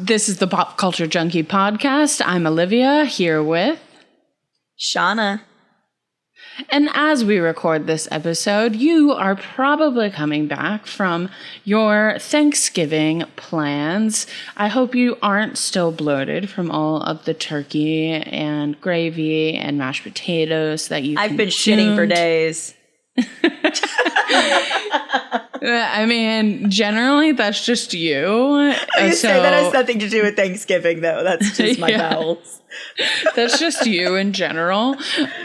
This is the Pop Culture Junkie podcast. I'm Olivia, here with Shauna. And as we record this episode, you are probably coming back from your Thanksgiving plans. I hope you aren't still bloated from all of the turkey and gravy and mashed potatoes that I've been shitting for days. I mean, generally, that's just you. You say that has nothing to do with Thanksgiving, though. That's just my bowels. That's just you in general.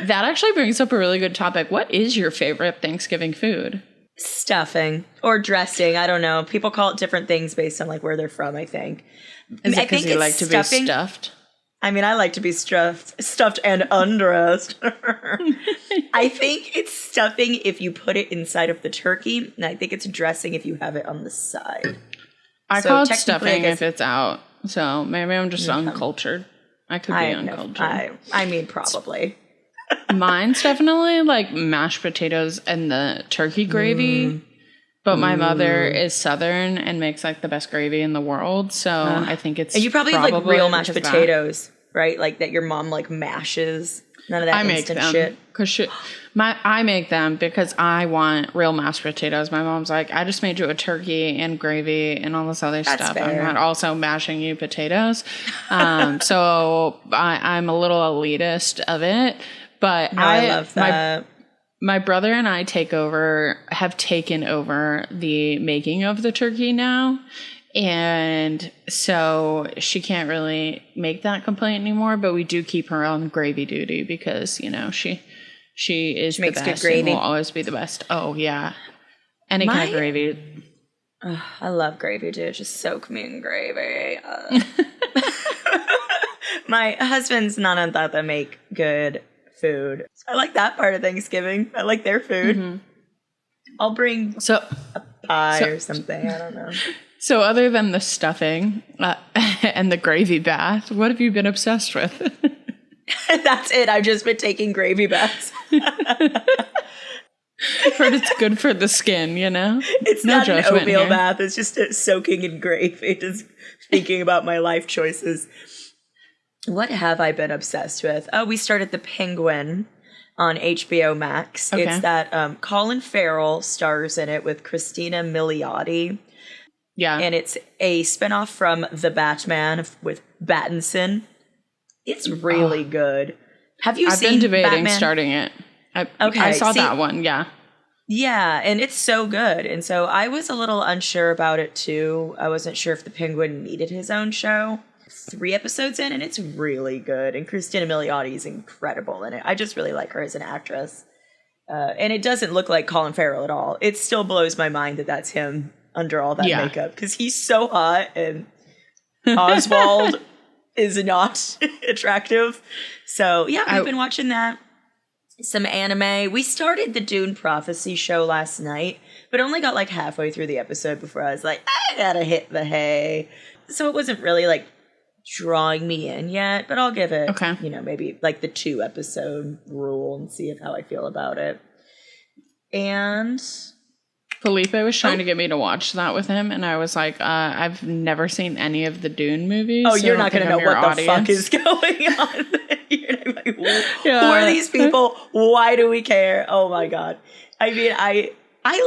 That actually brings up a really good topic. What is your favorite Thanksgiving food? Stuffing or dressing. I don't know. People call it different things based on like where they're from, I think. Is it because you like to be stuffed? I mean, I like to be stuffed and undressed. I think it's stuffing if you put it inside of the turkey, and I think it's dressing if you have it on the side. I call it stuffing if it's out, so maybe I'm just uncultured. I could be uncultured. I mean, probably. Mine's definitely like mashed potatoes and the turkey gravy. But my mother is Southern and makes like the bbest gravy in the world, so I think it's. And you probably have like real mashed potatoes, right? Like that your mom like mashes. None of that instant shit. I make them because I want real mashed potatoes. My mom's like, I just made you a turkey and gravy and all this other stuff. Fair. I'm not also mashing you potatoes. So I'm a little elitist of it. But I love that. My brother and I have taken over the making of the turkey now. And so she can't really make that complaint anymore, but we do keep her on gravy duty because, you know, she is the best and will always be the best. Oh, yeah. Any kind of gravy. I love gravy, dude. Just soak me in gravy. My husband's nana thought that make good food. I like that part of Thanksgiving. I like their food. Mm-hmm. I'll bring a pie or something. I don't know. So other than the stuffing and the gravy bath, what have you been obsessed with? That's it. I've just been taking gravy baths. I've heard it's good for the skin, you know? It's not an oatmeal bath. It's just soaking in gravy. Just thinking about my life choices. What have I been obsessed with? Oh, we started The Penguin on HBO Max. Okay. It's that Colin Farrell stars in it with Christina Milioti. Yeah. And it's a spinoff from The Batman with Pattinson. It's really good. Have you seen I've been debating Batman? Starting it. I saw that one, yeah. Yeah, and it's so good. And so I was a little unsure about it, too. I wasn't sure if The Penguin needed his own show. 3 episodes in, and it's really good. And Christina Milioti is incredible in it. I just really like her as an actress. And it doesn't look like Colin Farrell at all. It still blows my mind that that's him under all that makeup, because he's so hot, and Oswald is not attractive. So yeah, I've been watching that. Some anime. We started the Dune Prophecy show last night, but only got like halfway through the episode before I was like, I gotta hit the hay. So it wasn't really like drawing me in yet, but I'll give it, maybe like the 2 episode rule and see how I feel about it. And Felipe was trying to get me to watch that with him, and I was like, I've never seen any of the Dune movies. Oh, you're not going to know what the fuck is going on. You're like, who are these people? Why do we care? Oh my God. I mean, I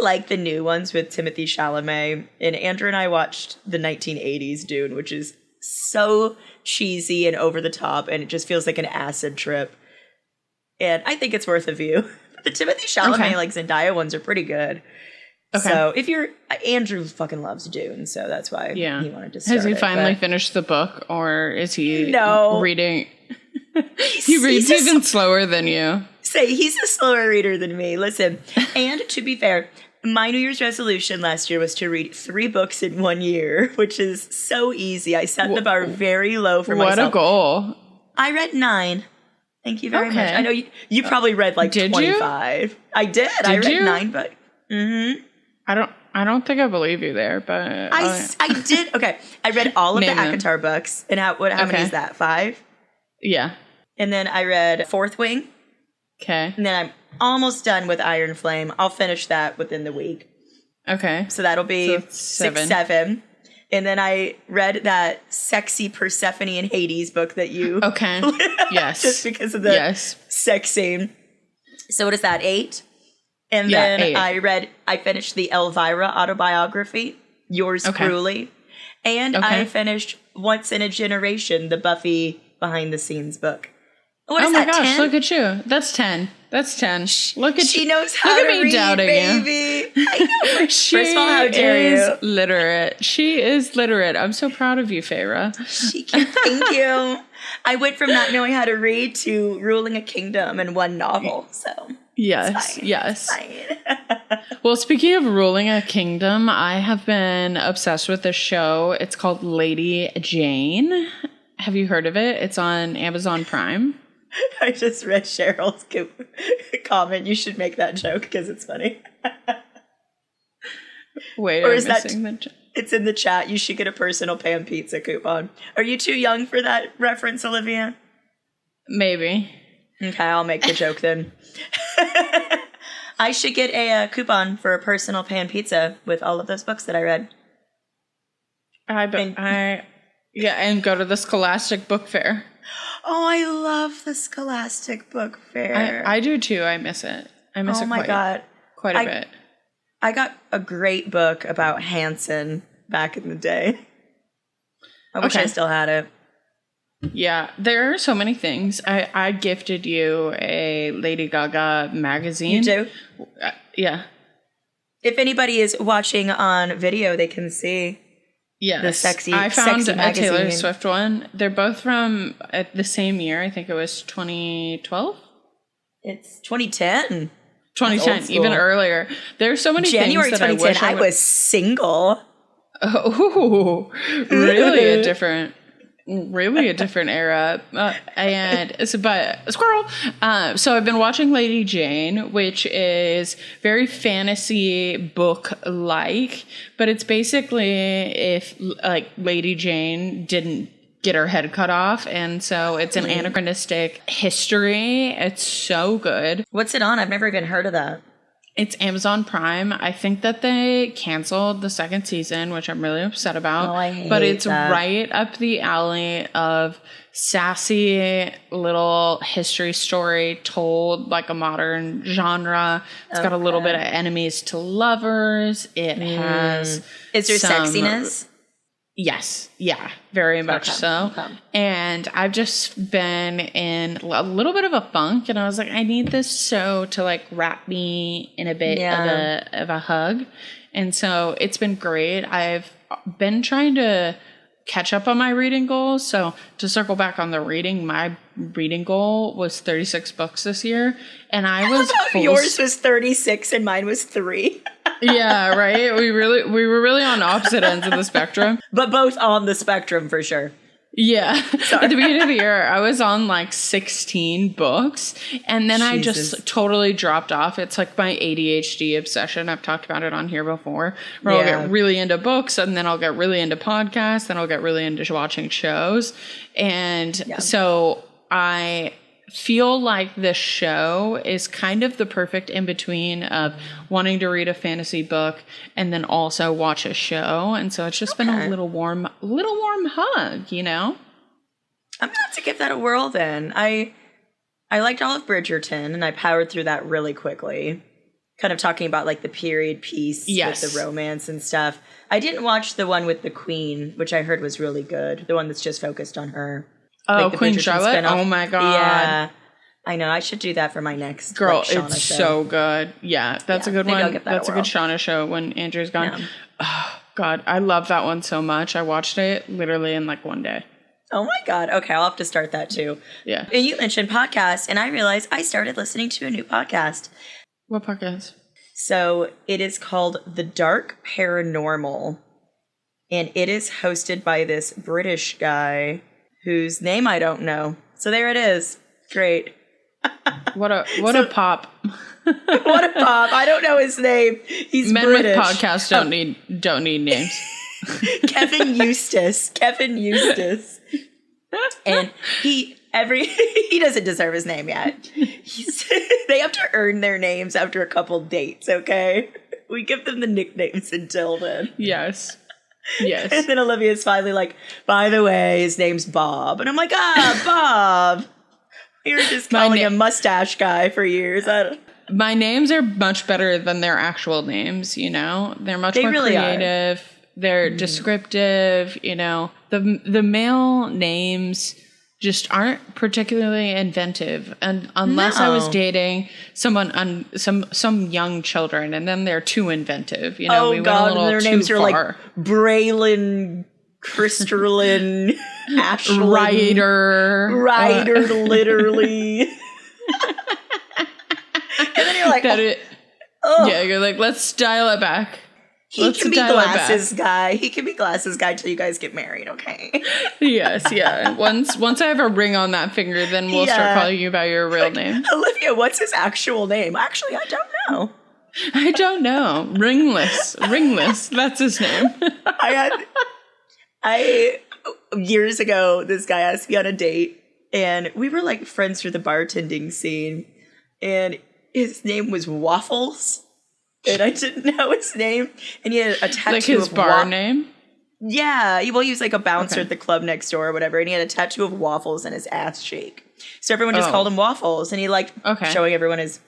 like the new ones with Timothée Chalamet, and Andrew and I watched the 1980s Dune, which is so cheesy and over the top, and it just feels like an acid trip. And I think it's worth a view. The Timothée Chalamet, like Zendaya ones are pretty good. Okay. So if Andrew fucking loves Dune, so that's why he wanted to start. Has he finally finished the book, or is he reading? He reads even slower than you. He's a slower reader than me. Listen, and to be fair, my New Year's resolution last year was to read 3 books in 1 year, which is so easy. I set the bar very low for myself. What a goal. I read 9. Thank you very much. I know you probably read like 25. You? I did. I read 9 books. Mm-hmm. I don't think I believe you there, but I did. Okay, I read all of the ACOTAR books, and how many is that? 5? Yeah. And then I read Fourth Wing. Okay. And then I'm almost done with Iron Flame. I'll finish that within the week. Okay. So that'll be 6, 7. And then I read that sexy Persephone and Hades book that you... Okay. Yes. Just because of the sex scene. So what is that, 8? And then 8. I finished the Elvira autobiography, Yours Cruelly. And I finished Once in a Generation, the Buffy behind the scenes book. What is that, 10? Look at you. That's 10. That's 10. Look at she you. knows how to read, doubting baby. You. I know. First of all, how dare you? Literate. She is literate. I'm so proud of you, Feyre. Thank you. I went from not knowing how to read to ruling a kingdom in one novel. So yes. Well, speaking of ruling a kingdom, I have been obsessed with this show. It's called Lady Jane. Have you heard of it? It's on Amazon Prime. I just read Cheryl's comment. You should make that joke because it's funny. Wait, or is that it's in the chat. You should get a personal pan pizza coupon. Are you too young for that reference, Olivia? Maybe. Okay, I'll make the joke then. I should get a coupon for a personal pan pizza with all of those books that I read. And go to the Scholastic Book Fair. Oh, I love the Scholastic Book Fair. I do too. I miss it. Quite a bit. I got a great book about Hanson back in the day. I wish I still had it. Yeah, there are so many things. I gifted you a Lady Gaga magazine. You do? Yeah. If anybody is watching on video, they can see. Yes. The sexy I found sexy a Taylor Swift one. They're both from the same year. I think it was 2012. It's 2010. 2010, even earlier. There's so many January things that 2010, I was single. Oh, really a different era. But squirrel. So I've been watching Lady Jane, which is very fantasy book like, but it's basically if like Lady Jane didn't get her head cut off, and so it's an anachronistic history. It's so good. What's it on? I've never even heard of that. It's Amazon Prime. I think that they canceled the second season, which I'm really upset about. Oh, I hate But it's that. right up the alley of sassy little history story told like a modern genre. It's got a little bit of enemies to lovers. It has... Is there sexiness? Yes. Yeah, very much so. Okay. And I've just been in a little bit of a funk, and I was like, I need this show to like wrap me in a bit of a hug. And so it's been great. I've been trying to catch up on my reading goals. So to circle back on the reading, my reading goal was 36 books this year. And I was yours was 36 and mine was 3. Yeah, right. We were really on opposite ends of the spectrum. But both on the spectrum for sure. Yeah. At the beginning of the year, I was on like 16 books, and then I just totally dropped off. It's like my ADHD obsession. I've talked about it on here before, where I'll get really into books, and then I'll get really into podcasts, then I'll get really into watching shows. And so I feel like this show is kind of the perfect in-between of wanting to read a fantasy book and then also watch a show. And so it's just been a little warm hug, you know? I'm going to have to give that a whirl then. I liked all of Bridgerton, and I powered through that really quickly. Kind of talking about like the period piece with the romance and stuff. I didn't watch the one with the Queen, which I heard was really good. The one that's just focused on her. Oh, like Queen Charlotte? Oh my God. Yeah. I know. I should do that for my next Girl, Shauna it's show. So good. Yeah, that's a good one. That's a good Shauna show when Andrew's gone. Yeah. Oh, God. I love that one so much. I watched it literally in like one day. Oh my God. Okay, I'll have to start that too. Yeah. And you mentioned podcasts, and I realized I started listening to a new podcast. What podcast? So it is called The Dark Paranormal, and it is hosted by this British guy whose name I don't know. So there it is. Great. What a pop. What a pop. I don't know his name. He's Men British. with podcasts don't need names. Kevin Eustace. And he doesn't deserve his name yet. They have to earn their names after a couple dates, okay? We give them the nicknames until then. Yes. Yes. And then Olivia's finally like, by the way, his name's Bob. And I'm like, Bob. You were just calling him mustache guy for years. My names are much better than their actual names, you know? They're much more really creative. They're descriptive, you know? The male names just aren't particularly inventive, and unless I was dating someone some young children, and then they're too inventive. You know, we went a little their too names far. are like Braylon, Christerlin, Ashlyn, Ryder, literally. And then you're like, yeah, you're like, let's dial it back. He can be glasses guy. He can be glasses guy till you guys get married, okay? Yes, yeah. Once I have a ring on that finger, then we'll start calling you by your real name. Olivia, what's his actual name? Actually, I don't know. I don't know. Ringless. That's his name. Years ago, this guy asked me on a date, and we were like friends through the bartending scene, and his name was Waffles. And I didn't know his name. And he had a tattoo like his of bar name? Yeah. Well, he was like a bouncer at the club next door or whatever. And he had a tattoo of waffles in his ass cheek. So everyone just called him Waffles. And he liked showing everyone his...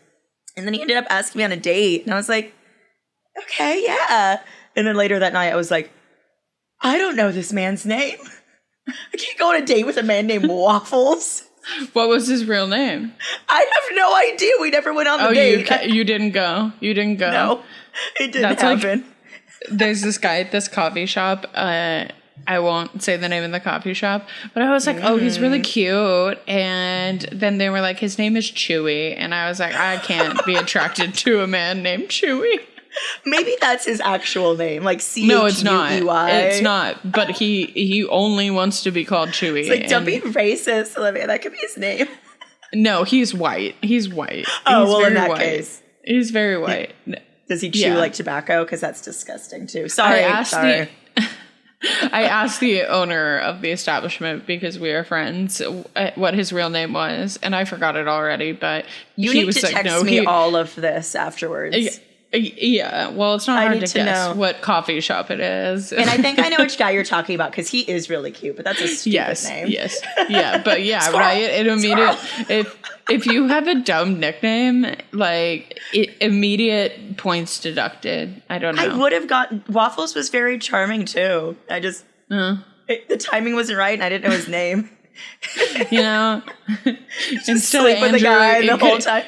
And then he ended up asking me on a date. And I was like, okay, yeah. And then later that night, I was like, I don't know this man's name. I can't go on a date with a man named Waffles. What was his real name? I have no idea. We never went on the date. You didn't go? You didn't go? No, it didn't happen. Like, there's this guy at this coffee shop. I won't say the name of the coffee shop, but I was like, oh, he's really cute. And then they were like, his name is Chewy. And I was like, I can't be attracted to a man named Chewy. Maybe that's his actual name, like C-H-U-E-Y. No, it's not. It's not. But he only wants to be called Chewy. It's like, don't be racist, Olivia. That could be his name. No, he's white. He's white. Oh, he's well, in that case. He's very white. Does he chew like tobacco? Because that's disgusting, too. Sorry. I asked the owner of the establishment, because we are friends, what his real name was, and I forgot it already, but you he need was to like, text me all of this afterwards. Yeah, well, it's not hard to guess what coffee shop it is. And I think I know which guy you're talking about, because he is really cute, but that's a stupid name. Yes, yeah, but yeah, right? It immediate if you have a dumb nickname, like, immediate points deducted. I don't know. I would have gotten... Waffles was very charming, too. I just... the timing wasn't right, and I didn't know his name. You know? Just sleep with the guy the whole time.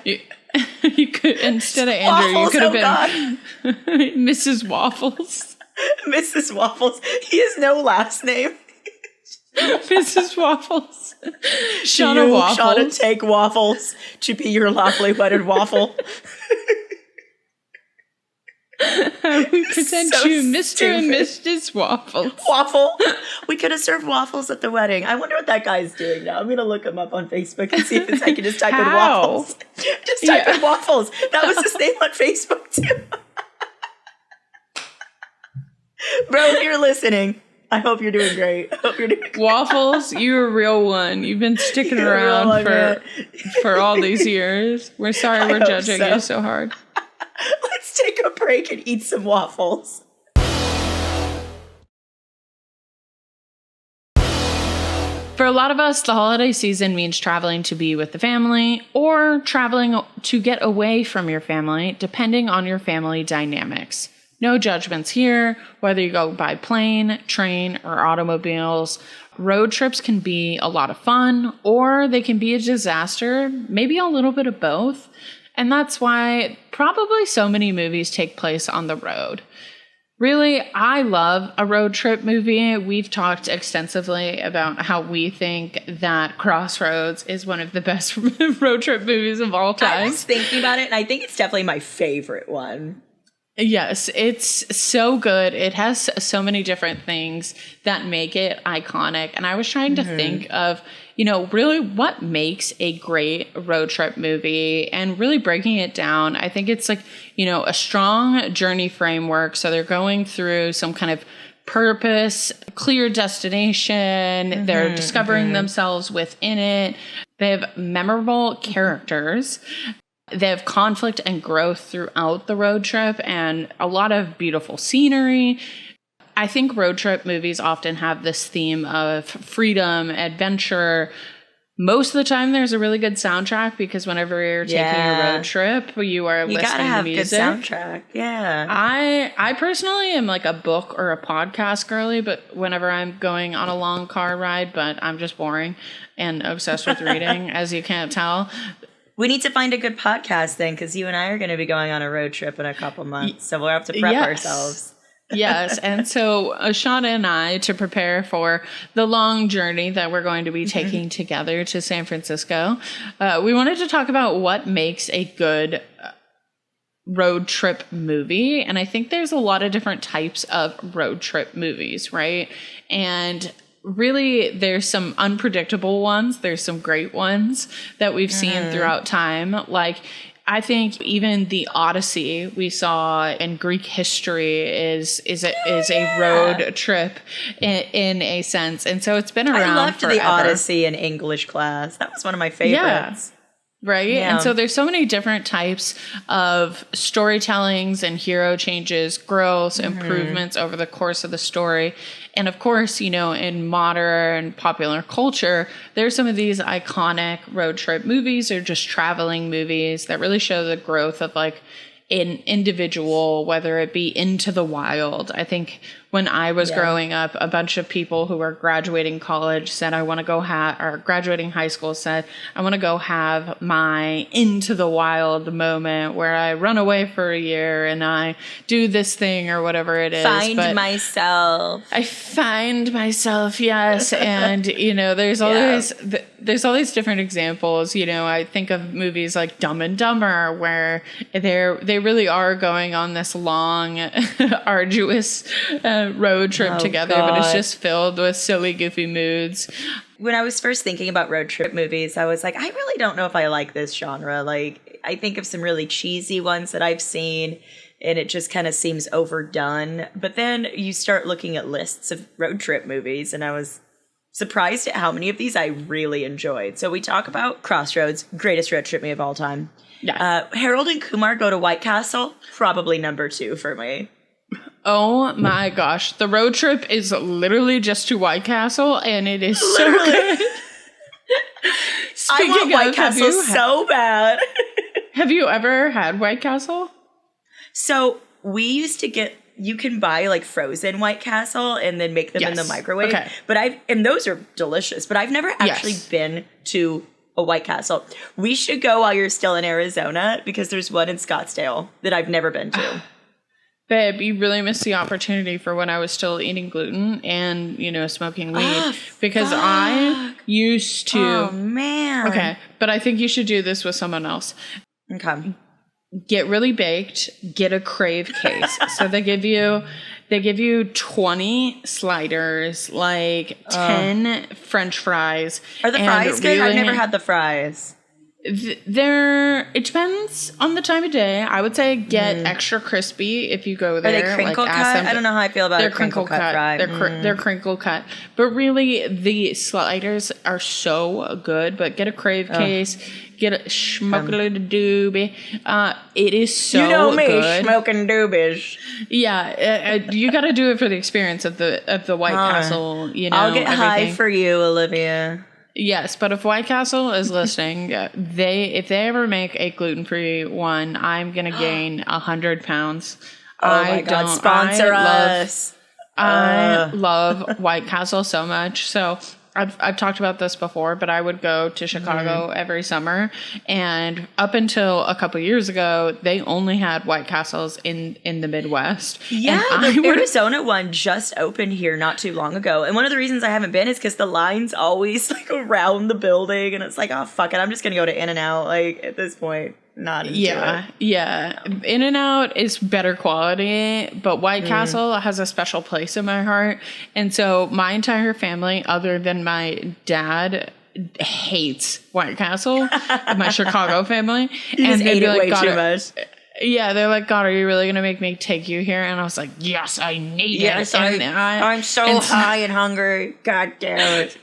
You could, instead of Andrew, Waffles, you could have been Mrs. Waffles. Mrs. Waffles. He has no last name. Mrs. Waffles. Shauna Waffles. Shauna, take Waffles to be your lawfully wedded waffle. We present you Mr. and Mrs. Waffles. Waffle. We could have served waffles at the wedding. I wonder what that guy's doing now. I'm going to look him up on Facebook and see if I can just type in waffles. Just type in waffles. That was his name on Facebook, too. Bro, if you're listening, I hope you're doing great. Waffles, you're a real one. You've been sticking around for all these years. We're sorry we're judging you so hard. Let's take a break and eat some waffles. For a lot of us, the holiday season means traveling to be with the family or traveling to get away from your family, depending on your family dynamics. No judgments here, whether you go by plane, train, or automobiles. Road trips can be a lot of fun, or they can be a disaster, maybe a little bit of both. And that's why probably so many movies take place on the road. Really, I love a road trip movie. We've talked extensively about how we think that Crossroads is one of the best road trip movies of all time. I was thinking about it, and I think it's definitely my favorite one. Yes, it's so good. It has so many different things that make it iconic. And I was trying to think of, really what makes a great road trip movie, and really breaking it down. I think it's like, a strong journey framework. So they're going through some kind of purpose, clear destination. They're discovering themselves within it. They have memorable characters. They have conflict and growth throughout the road trip, and a lot of beautiful scenery. I think road trip movies often have this theme of freedom, adventure. Most of the time, there's a really good soundtrack because whenever you're taking a road trip, you are listening gotta have to music. good soundtrack. Yeah. I personally am like a book or a podcast girly, but whenever I'm going on a long car ride, but I'm just boring and obsessed with reading, as you can't tell. We need to find a good podcast then, because you and I are going to be going on a road trip in a couple months, so we'll have to prep ourselves. Yes, and so Shauna and I, to prepare for the long journey that we're going to be taking together to San Francisco, we wanted to talk about what makes a good road trip movie. And I think there's a lot of different types of road trip movies, right? And really, there's some unpredictable ones. There's some great ones that we've seen throughout time. Like, I think even the Odyssey we saw in Greek history is a road trip in a sense. And so it's been around I loved forever. the Odyssey in English class. That was one of my favorites. Right. Yeah. And so there's so many different types of storytellings and hero changes, growths, improvements over the course of the story. And of course, in modern popular culture, there's some of these iconic road trip movies or just traveling movies that really show the growth of like an individual, whether it be into the wild. I think when I was growing up, a bunch of people who were graduating college said, I want to go or graduating high school said, I want to go have my into the wild moment where I run away for a year and I do this thing or whatever it is. Find myself. I find myself, yes. And, there's all these different examples. I think of movies like Dumb and Dumber, where they really are going on this long, arduous road trip together, but it's just filled with silly, goofy moods. When I was first thinking about road trip movies, I was like, I really don't know if I like this genre. Like, I think of some really cheesy ones that I've seen, and it just kind of seems overdone. But then you start looking at lists of road trip movies, and I was surprised at how many of these I really enjoyed. So we talk about Crossroads, greatest road trip movie of all time. Yeah. Harold and Kumar Go to White Castle, probably number 2 for me. Oh my gosh. The road trip is literally just to White Castle, and it is so good. I want White Castle so bad. Have you ever had White Castle? So we used to you can buy like frozen White Castle and then make them in the microwave. Okay. And those are delicious, but I've never actually been to a White Castle. We should go while you're still in Arizona, because there's one in Scottsdale that I've never been to. Babe, you really missed the opportunity for when I was still eating gluten and, smoking weed. Because I used to... Oh, man. Okay, but I think you should do this with someone else. Okay. Get really baked. Get a Crave case. So they give you 20 sliders, like 10 French fries. Are the fries good? I've never had the fries. It depends on the time of day. I would say get extra crispy if you go there. Are they crinkle cut? I don't know how I feel about a crinkle cut fry. They're crinkle cut. But really, the sliders are so good. But get a Crave case. Get a schmoke a doobie. It is so good. You know me, good. Smoking doobies. Yeah, you got to do it for the experience of the White Castle. I'll get high for you, Olivia. Yes, but if White Castle is listening, if they ever make a gluten-free one, I'm gonna gain 100 pounds. Oh my God! Sponsor us. I love White Castle so much. So I've talked about this before, but I would go to Chicago every summer, and up until a couple years ago, they only had White Castles in the Midwest. Yeah, the Arizona one just opened here not too long ago, and one of the reasons I haven't been is because the line's always like around the building, and it's like, oh fuck it, I'm just gonna go to In-N-Out. Like at this point. Not into it. Yeah. In-N-Out is better quality, but White Castle has a special place in my heart. And so my entire family, other than my dad, hates White Castle. My Chicago family. And they ate it way too much. Yeah, they're like, God, are you really going to make me take you here? And I was like, yes, I need it. I'm so high and hungry. God damn it.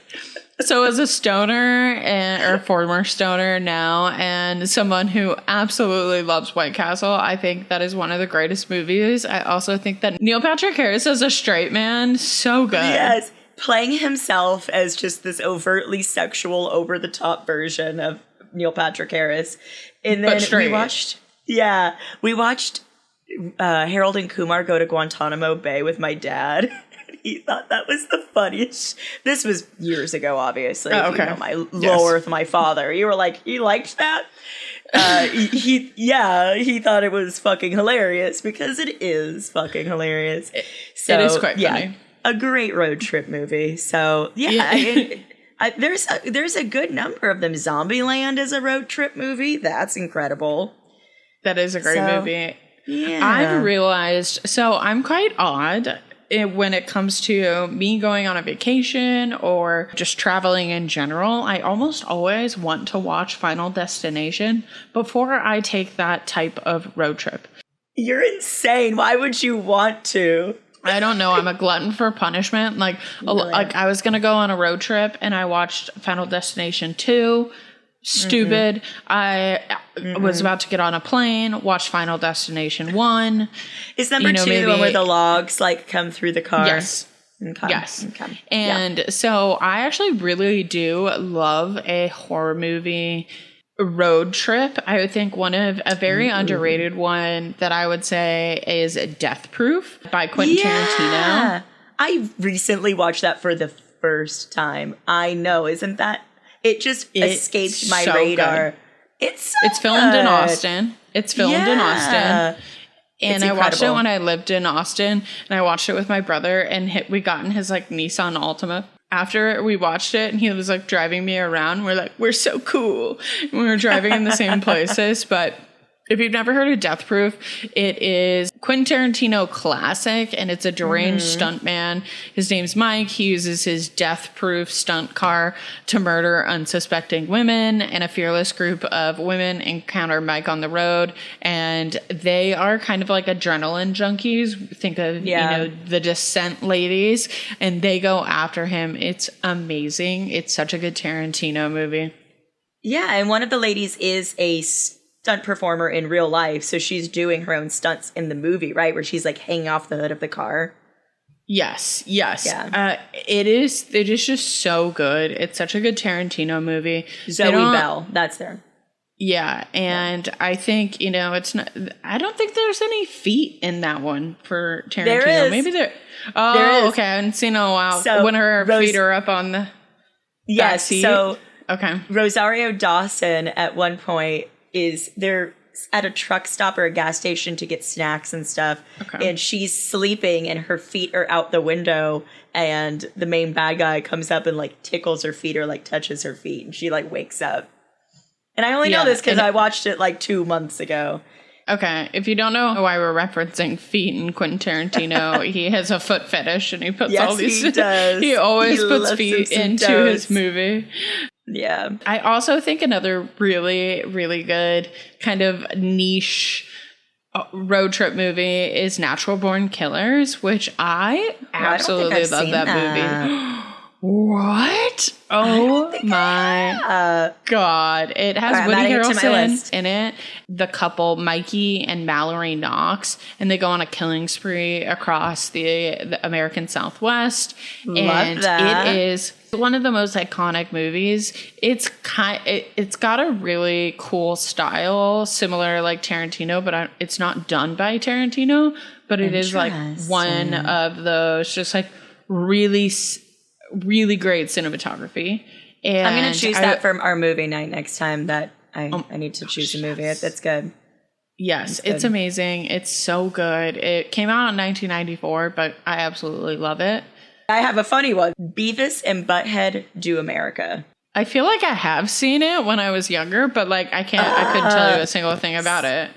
So as a stoner or former stoner now and someone who absolutely loves White Castle, I think that is one of the greatest movies. I also think that Neil Patrick Harris as a straight man, so good. Yes, playing himself as just this overtly sexual, over-the-top version of Neil Patrick Harris. And then we watched Harold and Kumar go to Guantanamo Bay with my dad. He thought that was the funniest. This was years ago, obviously. Oh, okay. You know, my lower with my father. You were like, you liked that? He thought it was fucking hilarious because it is fucking hilarious. It is quite funny. A great road trip movie. So there's a good number of them. Zombieland is a road trip movie. That's incredible. That is a great movie. Yeah. I've realized, so I'm quite odd when it comes to me going on a vacation or just traveling in general. I almost always want to watch Final Destination before I take that type of road trip. You're insane. Why would you want to? I don't know. I'm a glutton for punishment. Like I was going to go on a road trip and I watched Final Destination 2. Stupid. I was about to get on a plane, watch Final Destination 1. Is number 2 the one where the logs like come through the car? Yes. Okay. Yes. Okay. And so I actually really do love a horror movie road trip. I would think one of a very underrated one that I would say is Death Proof by Quentin Tarantino. I recently watched that for the first time. I know, isn't that? It just escaped my radar. Good. It's filmed in Austin. It's filmed in Austin. And I watched it when I lived in Austin, and I watched it with my brother, and we got in his like Nissan Altima. After we watched it, and he was like driving me around, we're like, we're so cool. And we were driving in the same places, but if you've never heard of Death Proof, it is Quentin Tarantino classic, and it's a deranged stuntman. His name's Mike. He uses his death-proof stunt car to murder unsuspecting women, and a fearless group of women encounter Mike on the road, and they are kind of like adrenaline junkies. Think of the Descent ladies, and they go after him. It's amazing. It's such a good Tarantino movie. Yeah, and one of the ladies is a stunt performer in real life, so she's doing her own stunts in the movie, right, where she's like hanging off the hood of the car. Yes. It is just so good. It's such a good Tarantino movie. Zoe Bell, that's there. Yeah, and I think it's not. I don't think there's any feet in that one for Tarantino. There is. Maybe there. Oh, there is. Okay, I haven't seen it in a while. So when her feet are up on the back seat. So okay, Rosario Dawson at one point they're at a truck stop or a gas station to get snacks and stuff. Okay. And she's sleeping and her feet are out the window, and the main bad guy comes up and like tickles her feet or like touches her feet, and she like wakes up. And I only know this because I watched it like 2 months ago. Okay. If you don't know why we're referencing feet in Quentin Tarantino, he has a foot fetish, and he puts all these. He does. He always puts feet into his movie. Yeah. I also think another really, really good kind of niche road trip movie is Natural Born Killers, which I absolutely love that movie. What? Oh my God. It has Woody Harrelson in it. The couple, Mikey and Mallory Knox, and they go on a killing spree across the American Southwest. Love that. It is one of the most iconic movies. It's got a really cool style, similar like Tarantino, but it's not done by Tarantino, but it is like one of those just like really great cinematography. And I'm going to choose that for our movie night next time that I need to choose a movie. That's good. Yes, it's amazing. It's so good. It came out in 1994, but I absolutely love it. I have a funny one. Beavis and Butthead Do America. I feel like I have seen it when I was younger, but like I couldn't tell you a single thing about it.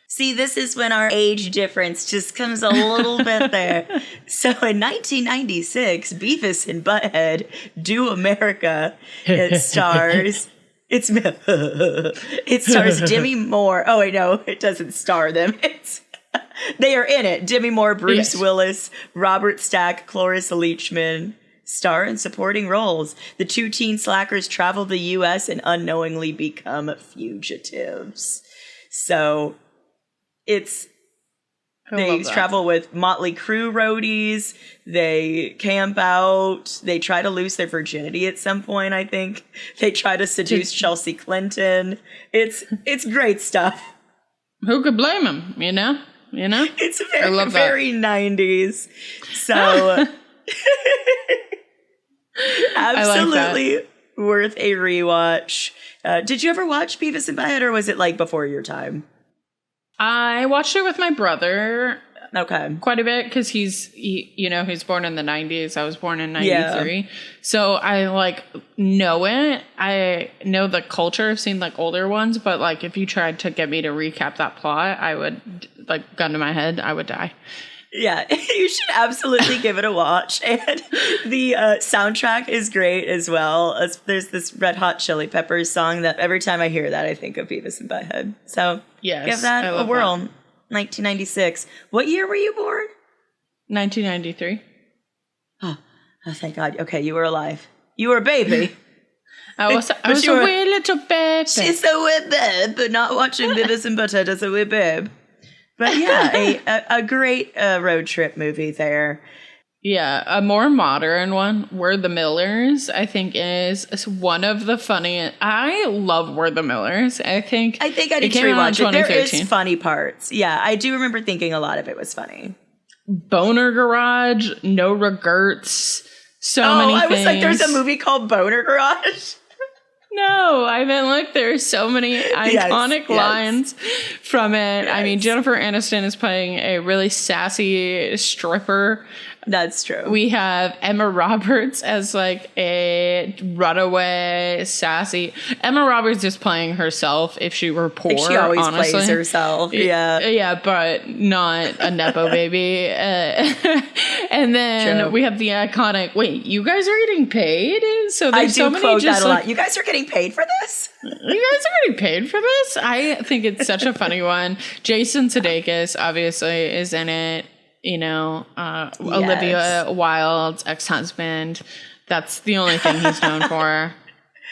See, this is when our age difference just comes a little bit there. So in 1996, Beavis and Butthead Do America. It stars Demi Moore. Oh wait, no, it doesn't star them. They are in it. Demi Moore, Bruce Willis, Robert Stack, Cloris Leachman, star in supporting roles. The two teen slackers travel the U.S. and unknowingly become fugitives. So they travel with Motley Crue roadies. They camp out. They try to lose their virginity at some point, I think. They try to seduce Chelsea Clinton. It's great stuff. Who could blame him, you know? It's very 90s. So absolutely worth a rewatch. Did you ever watch Beavis and Butthead, or was it like before your time? I watched it with my brother. Okay. Quite a bit, because he's born in the 90s. I was born in 93. Yeah. So I know it. I know the culture. I've seen older ones, but if you tried to get me to recap that plot, I would, gun to my head, I would die. Yeah, you should absolutely give it a watch. And the soundtrack is great as well. There's this Red Hot Chili Peppers song that every time I hear that, I think of Beavis and Butthead. So yes, give that a whirl. 1996. What year were you born? 1993. Oh, thank God. Okay, you were alive. You were a baby. I was a wee little baby. She's a wee babe, but not watching Beavis and Butthead as a wee babe. But yeah, a great road trip movie there. Yeah, a more modern one, We're the Millers, I think is one of the funniest. I love We're the Millers. I think I need to rewatch it. There is funny parts. Yeah, I do remember thinking a lot of it was funny. Boner Garage, No Regrets, many things. I was like, there's a movie called Boner Garage. No, I meant there's so many iconic lines from it. Yes. I mean, Jennifer Aniston is playing a really sassy stripper. That's true. We have Emma Roberts as a runaway sassy. Emma Roberts is playing herself if she were poor. She always plays herself. Yeah. Yeah, but not a Nepo baby. And then we have the iconic, wait, you guys are getting paid? So there's so many quote that a lot. You guys are getting paid for this? You guys are getting paid for this? I think it's such a funny one. Jason Sudeikis obviously is in it. Olivia Wilde's ex-husband. That's the only thing he's known for.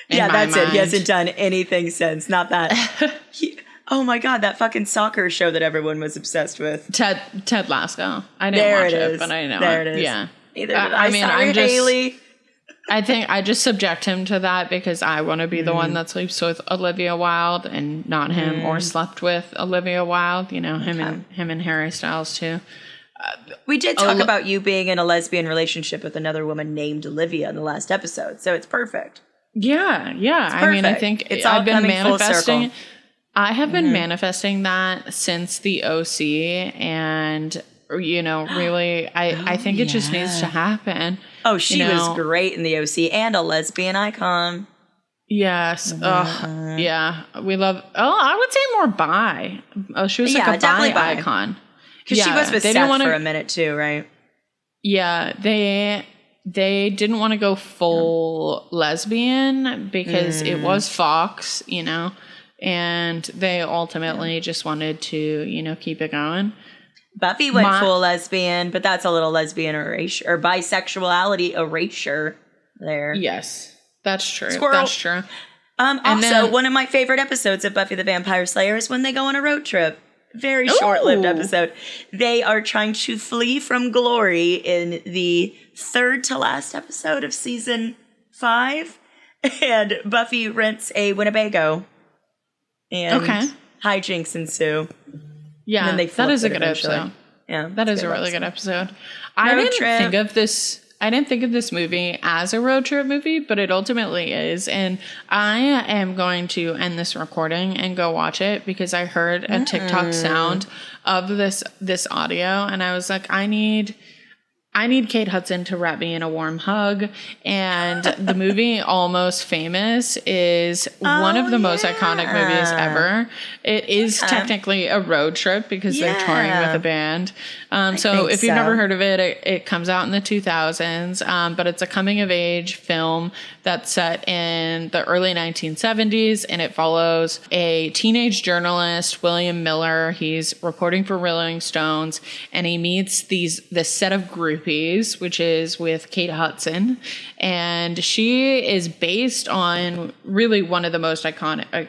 Yeah, that's it. He hasn't done anything since. Not that. Oh my God, that fucking soccer show that everyone was obsessed with. Ted Lasso. I didn't watch it, but I know there it is. Yeah. Neither did I. Sorry, Haley. I think I just subject him to that because I want to be the one that sleeps with Olivia Wilde and not him, or slept with Olivia Wilde. Him and Harry Styles too. We did talk about you being in a lesbian relationship with another woman named Olivia in the last episode, so it's perfect. Yeah. I mean, I think I've been manifesting. I have been manifesting that since the OC, and really, I think it just needs to happen. Oh, she was great in the OC and a lesbian icon. Yes. Yeah. We love. I would say more bi. Oh, she was a bi icon. Because she was with Seth for a minute too, right? Yeah, they didn't want to go full lesbian because it was Fox, and they ultimately just wanted to, keep it going. Buffy went full lesbian, but that's a little lesbian erasure or bisexuality erasure there. Yes, that's true. Squirrel. That's true. Also, one of my favorite episodes of Buffy the Vampire Slayer is when they go on a road trip. Very short-lived episode. They are trying to flee from glory in the third to last episode of season 5. And Buffy rents a Winnebago. And hijinks ensue. Yeah, and then that is a good episode. Yeah, that is a really good episode. I didn't think of this movie as a road trip movie, but it ultimately is. And I am going to end this recording and go watch it because I heard a TikTok sound of this audio, and I was like, I need Kate Hudson to wrap me in a warm hug. And the movie Almost Famous is one of the most iconic movies ever. It is technically a road trip because they're touring with a band. So if you've never heard of it, it comes out in the 2000s. But it's a coming of age film that's set in the early 1970s, and it follows a teenage journalist, William Miller. He's reporting for Rolling Stones, and he meets this set of groupies Groupies, which is with Kate Hudson. And she is based on really one of the most iconic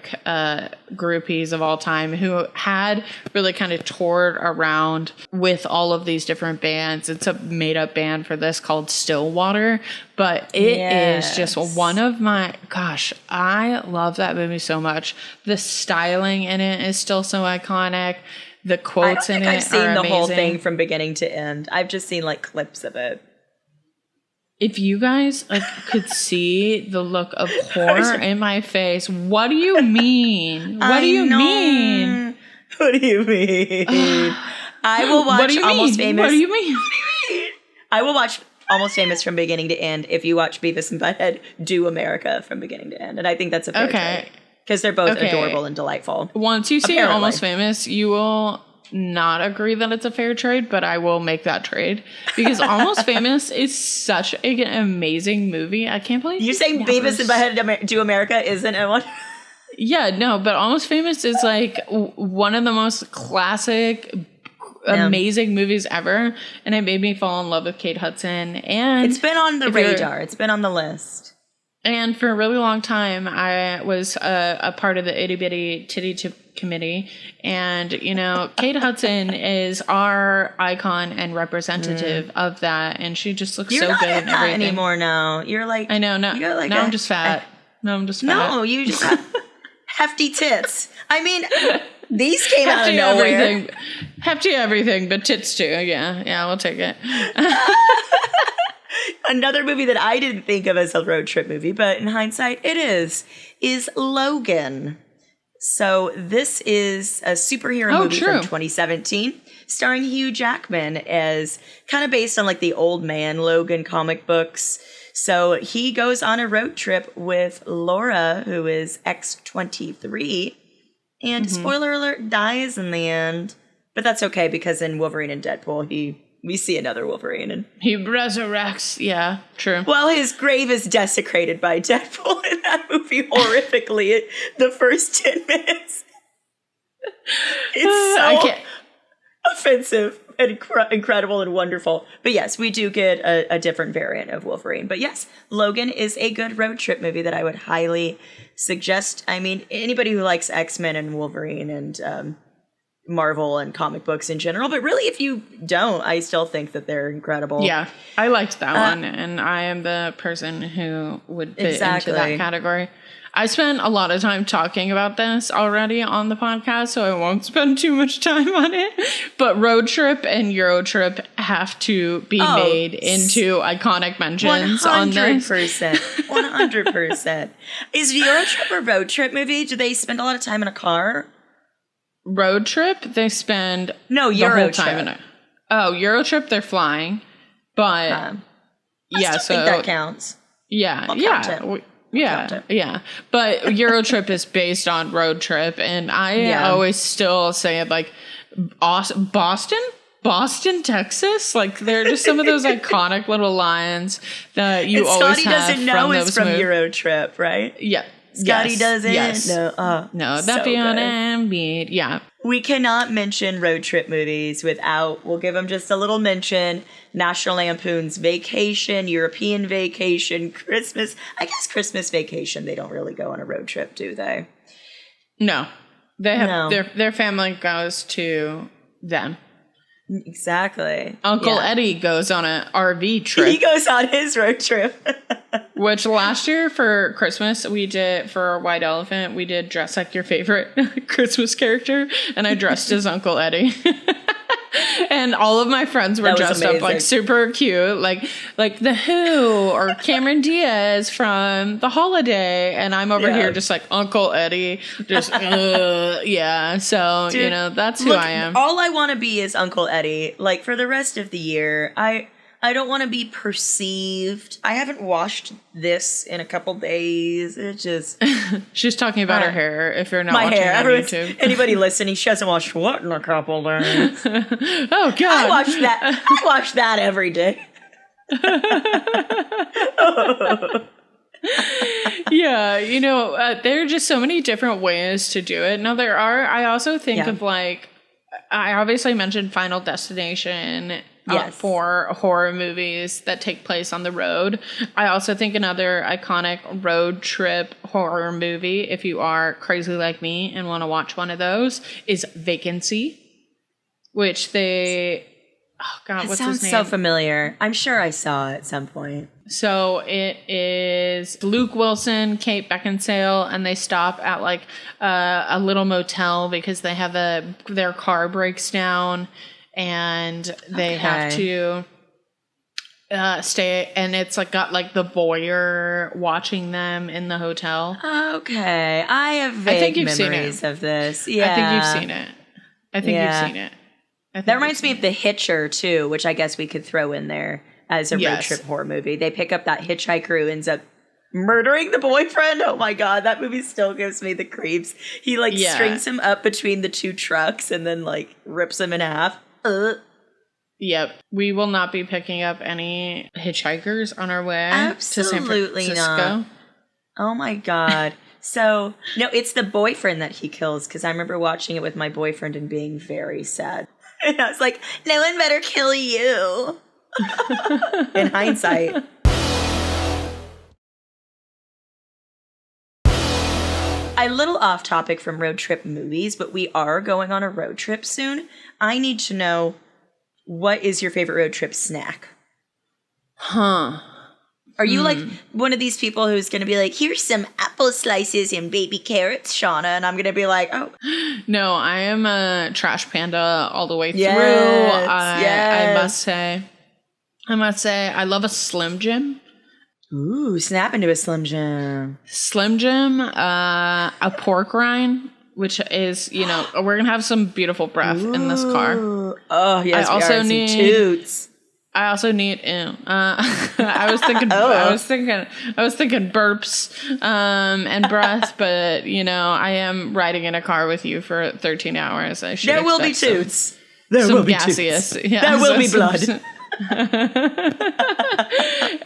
groupies of all time, who had really kind of toured around with all of these different bands. It's a made-up band for this called Stillwater, but it is just one of my, gosh, I love that movie so much. The styling in it is still so iconic. The quotes in it are amazing. I've seen the whole thing from beginning to end. I've just seen like clips of it. If you guys could see the look of horror in my face, what do you mean? What do you mean? What do you mean? I will watch Almost Famous. What do you mean? I will watch Almost Famous from beginning to end if you watch Beavis and Butthead do America from beginning to end. And I think that's a fair trade. Because they're both adorable and delightful. Once you see Almost Famous, you will not agree that it's a fair trade, but I will make that trade. Because Almost Famous is such an amazing movie. I can't believe you're saying Beavis and Butthead Do America isn't a one? Yeah, no, but Almost Famous is like one of the most classic, amazing movies ever. And it made me fall in love with Kate Hudson. And it's been on the radar. It's been on the list. And for a really long time, I was a part of the Itty Bitty Titty Tip Committee. And, you know, Kate Hudson is our icon and representative of that. And she just looks so good and everything. Anymore now. You're like... I know. Now I'm just fat. I'm just fat. No, you just have hefty tits. I mean, these came out of nowhere. Hefty everything, but tits too. Yeah, we'll take it. Another movie that I didn't think of as a road trip movie, but in hindsight it is Logan. So this is a superhero movie from 2017 starring Hugh Jackman, as kind of based on like the Old Man Logan comic books. So he goes on a road trip with Laura, who is X-23, and spoiler alert, dies in the end. But that's okay, because in Wolverine and Deadpool, we see another Wolverine. And he resurrects. Yeah, true. Well, his grave is desecrated by Deadpool in that movie horrifically the first 10 minutes. It's so offensive and incredible and wonderful. But yes, we do get a different variant of Wolverine. But yes, Logan is a good road trip movie that I would highly suggest. I mean, anybody who likes X-Men and Wolverine and Marvel and comic books in general, but really if you don't, I still think that they're incredible. Yeah, I liked that one, and I am the person who would fit into that category. I spent a lot of time talking about this already on the podcast, so I won't spend too much time on it. But Road Trip and Euro Trip have to be made into iconic mentions on this. 100%. 100%. Is Euro Trip a road trip movie? Do they spend a lot of time in a car? Road Trip, they spend Euro time Euro Trip, they're flying, but I think that counts. Yeah, But Euro Trip is based on Road Trip, and I always still say it like Boston, Texas. Like they're just some of those iconic little lines that you always Scotty have doesn't know it's from Euro Trip, right? Yeah. Scotty doesn't. Yes. No, that'd be on Embiid. Yeah. We cannot mention road trip movies without, we'll give them just a little mention, National Lampoon's Vacation, European Vacation, Christmas. I guess Christmas Vacation, they don't really go on a road trip, do they? No. They have their family goes to them. Exactly. Uncle Eddie goes on an RV trip. He goes on his road trip. Which last year for Christmas, we did, for White Elephant, we did Dress Like Your Favorite Christmas Character. And I dressed as Uncle Eddie. And all of my friends were dressed up like super cute, like The Who or Cameron Diaz from The Holiday, and I'm over here just like Uncle Eddie, just yeah. So dude, that's who I am. All I want to be is Uncle Eddie. Like for the rest of the year, I don't want to be perceived. I haven't washed this in a couple days. It just... She's talking about her hair, if you're not watching on YouTube. Anybody listening, she hasn't watched what in a couple days? Oh, God. I watch that every day. Yeah, there are just so many different ways to do it. Now, there are... I also think of, like... I obviously mentioned Final Destination Yes. for horror movies that take place on the road. I also think another iconic road trip horror movie, if you are crazy like me and want to watch one of those, is Vacancy, which they... Oh, God, what's his name? Sounds so familiar. I'm sure I saw it at some point. So it is Luke Wilson, Kate Beckinsale, and they stop at like a little motel because they have their car breaks down and they have to stay. And it's like got like the voyeur watching them in the hotel. Okay, I have vague memories of this. Yeah, I think you've seen it. You've seen it. That reminds me of The Hitcher too, which I guess we could throw in there as a road trip horror movie. They pick up that hitchhiker who ends up murdering the boyfriend. Oh my God, that movie still gives me the creeps. He strings him up between the two trucks and then like rips him in half. Yep. We will not be picking up any hitchhikers on our way to San Francisco. Not. Oh my God. So, no, it's the boyfriend that he kills because I remember watching it with my boyfriend and being very sad. And I was like, no one better kill you. In hindsight. A little off topic from road trip movies, but we are going on a road trip soon. I need to know, what is your favorite road trip snack? Are you like one of these people who's going to be like, here's some apple slices and baby carrots, Shauna, and I'm going to be like, oh. No, I am a trash panda all the way through. I must say, I love a Slim Jim. Ooh, snap into a Slim Jim. Slim Jim, a pork rind, which is, we're going to have some beautiful breath in this car. Oh, yes, I also need toots. I also need. I was thinking. I was thinking burps and breath, but I am riding in a car with you for 13 hours. I should. There will be toots. There will be gaseous. Toots. Yeah, there will be blood.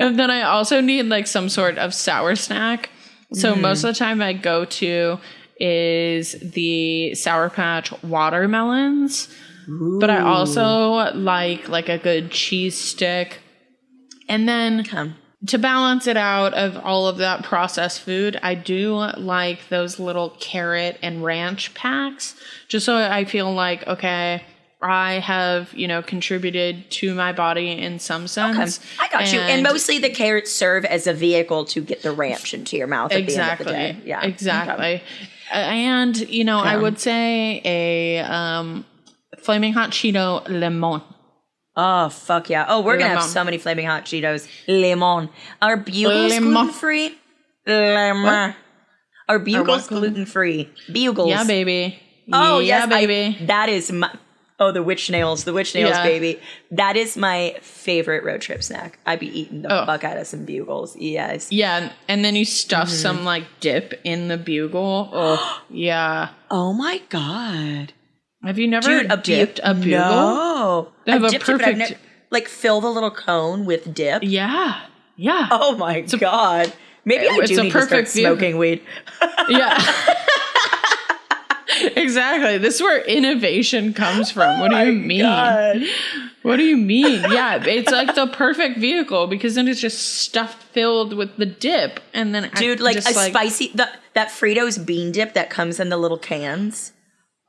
And then I also need like some sort of sour snack. So most of the time I go to is the Sour Patch watermelons. Ooh. But I also like a good cheese stick. And then to balance it out of all of that processed food, I do like those little carrot and ranch packs. Just so I feel like, okay, I have, contributed to my body in some sense. Okay. I got you. And mostly the carrots serve as a vehicle to get the ranch into your mouth at the end of the day. Yeah. Exactly. Okay. And, I would say a... Flaming Hot Cheeto Lemon. Oh, fuck yeah. Oh, we're going to have so many Flaming Hot Cheetos. Lemon. Are Bugles gluten-free? Lemon. Are Bugles gluten-free? Bugles. Yeah, baby. Oh, yeah, yes, baby. That is my... Oh, the witch nails. The witch nails, baby. That is my favorite road trip snack. I'd be eating the fuck out of some Bugles. Yes. Yeah, and then you stuff some, dip in the Bugle. Oh, yeah. Oh, my God. Have you never dipped a Bugle? No. They have I've dipped it, but I've never, fill the little cone with dip. Yeah. Yeah. Oh, my God. Maybe I do need to start smoking weed. Yeah. Exactly. This is where innovation comes from. What do you mean? God. What do you mean? Yeah, it's like the perfect vehicle because then it's just stuffed filled with the dip. And then dude, spicy, that Fritos bean dip that comes in the little cans.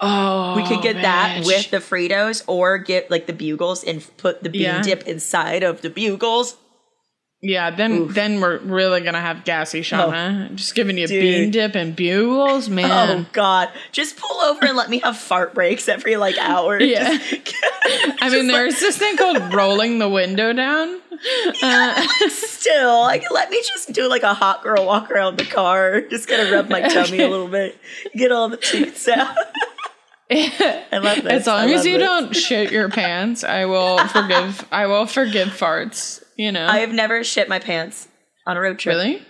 Oh, we could get that with the Fritos or get the Bugles and put the bean dip inside of the Bugles. Yeah, then we're really going to have gassy, Shauna. Just giving you bean dip and Bugles, man. Oh, God. Just pull over and let me have fart breaks every hour. Yeah. I mean, there's this thing called rolling the window down. Still, let me just do a hot girl walk around the car. Just going to rub my tummy a little bit. Get all the toots out. I love this. As long as you don't shit your pants, I will forgive farts, I have never shit my pants on a road trip. Really?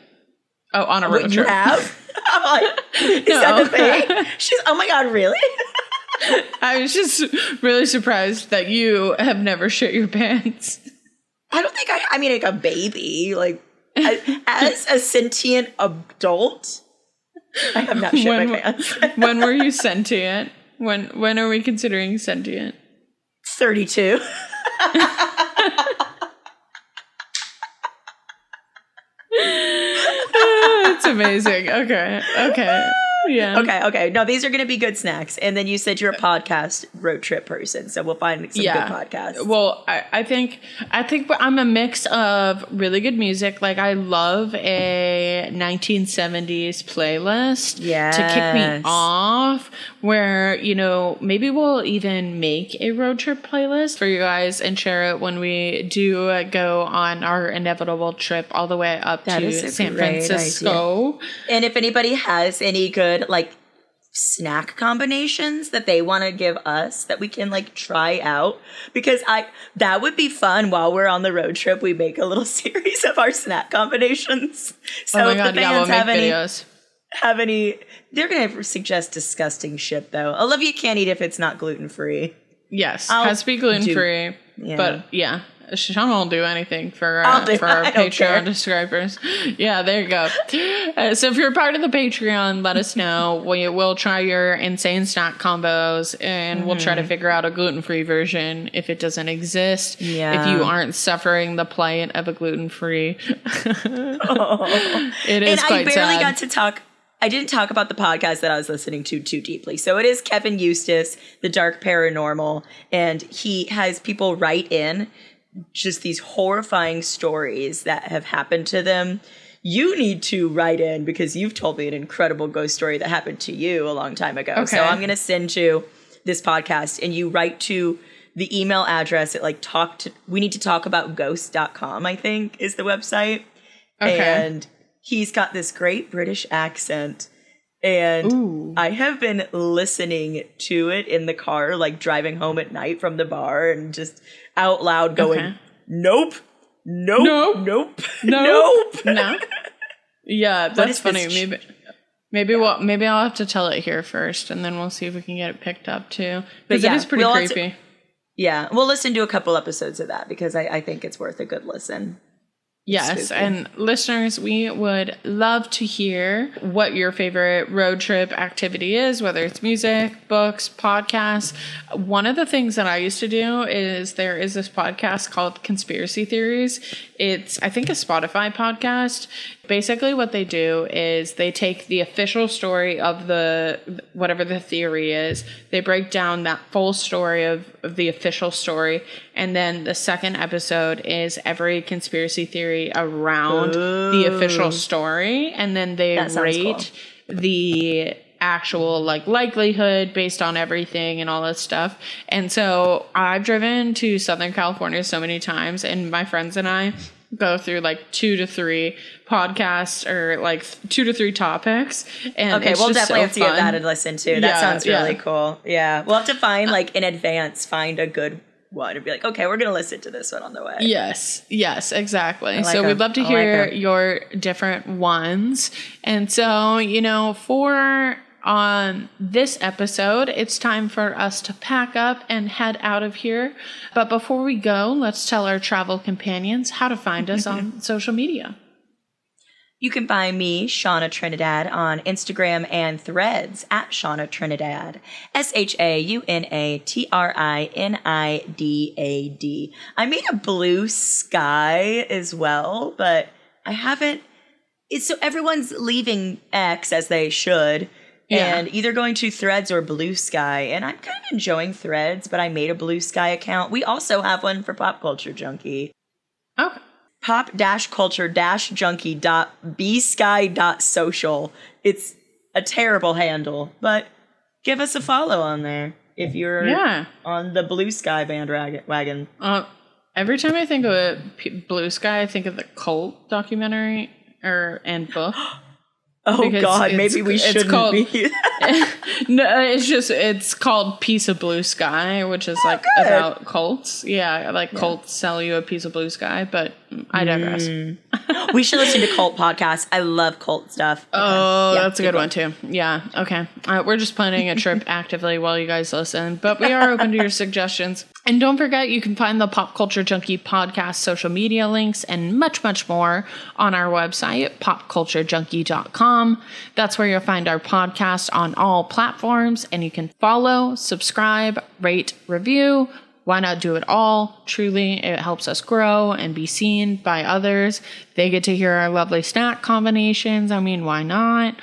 Oh, on a road trip. You have? I'm is that the thing? Oh my God, really? I was just really surprised that you have never shit your pants. I don't think I mean, a baby, as a sentient adult, I have not shit my pants. When were you sentient? When are we considering sentient? 32. amazing. Okay. Yeah. Okay. No, these are going to be good snacks. And then you said you're a podcast road trip person, so we'll find some good podcasts. Well, I think I'm a mix of really good music. Like I love a 1970s playlist to kick me off. Where maybe we'll even make a road trip playlist for you guys and share it when we do go on our inevitable trip all the way up to San Francisco. Idea. And if anybody has any good like snack combinations that they want to give us that we can like try out, because that would be fun. While we're on the road trip, we make a little series of our snack combinations. So oh my God, we'll make videos. Have any, they're gonna suggest disgusting shit though. Olivia can't eat if it's not gluten-free. Yes, has to be gluten-free. But yeah, Shauna will do anything for our Patreon subscribers. Yeah, there you go. So if you're part of the Patreon, let us know. We will try your insane snack combos, and we'll try to figure out a gluten-free version if it doesn't exist. Yeah. If you aren't suffering the plight of a gluten-free. It is quite sad. I didn't talk about the podcast that I was listening to too deeply. So it is Kevin Eustace, The Dark Paranormal, and he has people write in just these horrifying stories that have happened to them. You need to write in because you've told me an incredible ghost story that happened to you a long time ago. Okay. So I'm going to send you this podcast and you write to the email address at like we need to talk about ghosts.com, I think is the website. Okay. And he's got this great British accent, and I have been listening to it in the car, like driving home at night from the bar, and just out loud going, nope. No. Yeah, that's funny. Maybe I'll have to tell it here first, and then we'll see if we can get it picked up too. Because it is pretty creepy. We'll listen to a couple episodes of that because I think it's worth a good listen. Yes, Spooky. and listeners, we would love to hear what your favorite road trip activity is, whether it's music, books, podcasts. One of the things that I used to do is there is this podcast called Conspiracy Theories. It's, I think, a Spotify podcast. Basically what they do is they take the official story of whatever the theory is. They break down that full story of the official story. And then the second episode is every conspiracy theory around the official story. And then they rate the actual like likelihood based on everything and all this stuff. And so I've driven to Southern California so many times, and my friends and I go through like 2 to 3 podcasts or like 2 to 3 topics. And okay, we'll definitely have to get that and listen to. That sounds really cool. Yeah. We'll have to find like in advance, find a good one and be like, okay, we're going to listen to this one on the way. Yes, exactly. So we'd love to hear your different ones. And so, for on this episode, it's time for us to pack up and head out of here. But before we go, let's tell our travel companions how to find us on social media. You can find me, Shauna Trinidad, on Instagram and Threads at Shauna Trinidad. Shaunatrinidad. I made a blue sky as well, but I haven't. So everyone's leaving X as they should. And either going to Threads or Blue Sky. And I'm kind of enjoying Threads, but I made a Blue Sky account. We also have one for Pop Culture Junkie. Okay. pop-culture-junkie.bsky.social. It's a terrible handle, but give us a follow on there if you're on the Blue Sky bandwagon. Every time I think of Blue Sky, I think of the Cult documentary and book. Oh God, maybe we shouldn't be. No, it's called Piece of Blue Sky, which is about cults. Yeah, cults sell you a piece of blue sky, but I digress. We should listen to cult podcasts. I love cult stuff. Okay. Oh, that's a good one too. Yeah, okay. We're just planning a trip actively while you guys listen, but we are open to your suggestions. And don't forget, you can find the Pop Culture Junkie podcast social media links and much, much more on our website, popculturejunkie.com. That's where you'll find our podcast on all platforms, and you can follow, subscribe, rate, review, why not do it all? Truly, it helps us grow and be seen by others. They get to hear our lovely snack combinations. I mean, why not?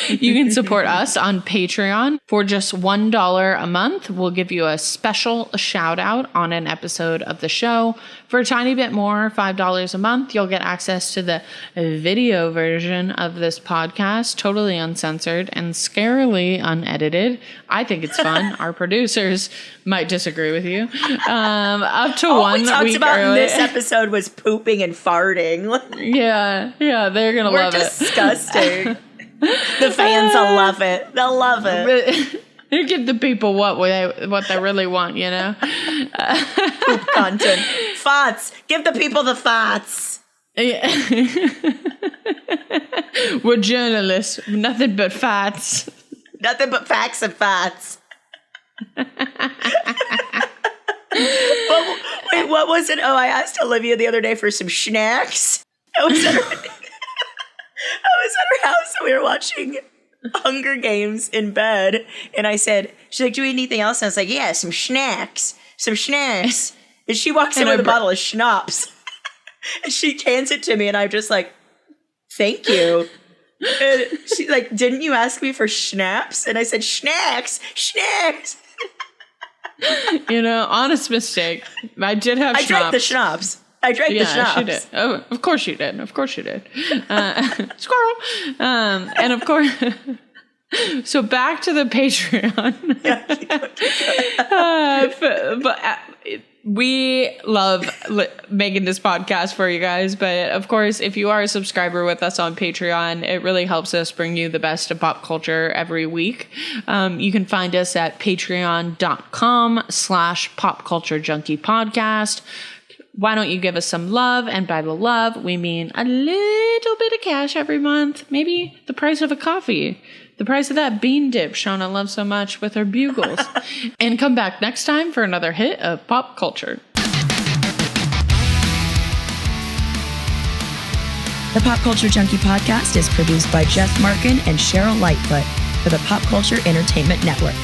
You can support us on Patreon for just $1 a month. We'll give you a special shout out on an episode of the show. For a tiny bit more, $5 a month, you'll get access to the video version of this podcast, totally uncensored and scarily unedited. I think it's fun. Our producers might disagree with you. Up to all one we talked week about early. in this episode was pooping and farting. Yeah, they're gonna We're love disgusting. The fans will love it. They'll love it. You give the people what they really want, you know. Poop content. Farts. Give the people the farts. Yeah. We're journalists. Nothing but facts. Nothing but facts and farts. Wait, what was it? Oh, I asked Olivia the other day for some snacks. I was at her house and we were watching Hunger Games in bed. And I said, she's like, do you eat anything else? And I was like, yeah, some snacks. And she walks in with a bottle of schnapps. And she cans it to me and I'm just like, thank you. And she's like, didn't you ask me for schnapps? And I said, snacks. You know, honest mistake. I did have schnapps. I drank the schnapps. She did. Oh, of course you did. Squirrel. And of course, so back to the Patreon. We love making this podcast for you guys. But of course, if you are a subscriber with us on Patreon, it really helps us bring you the best of pop culture every week. You can find us at patreon.com/popculturejunkiepodcast. Why don't you give us some love? And by the love, we mean a little bit of cash every month. Maybe the price of a coffee. The price of that bean dip Shauna loves so much with her bugles. And come back next time for another hit of pop culture. The Pop Culture Junkie podcast is produced by Jeff Markin and Cheryl Lightfoot for the Pop Culture Entertainment Network.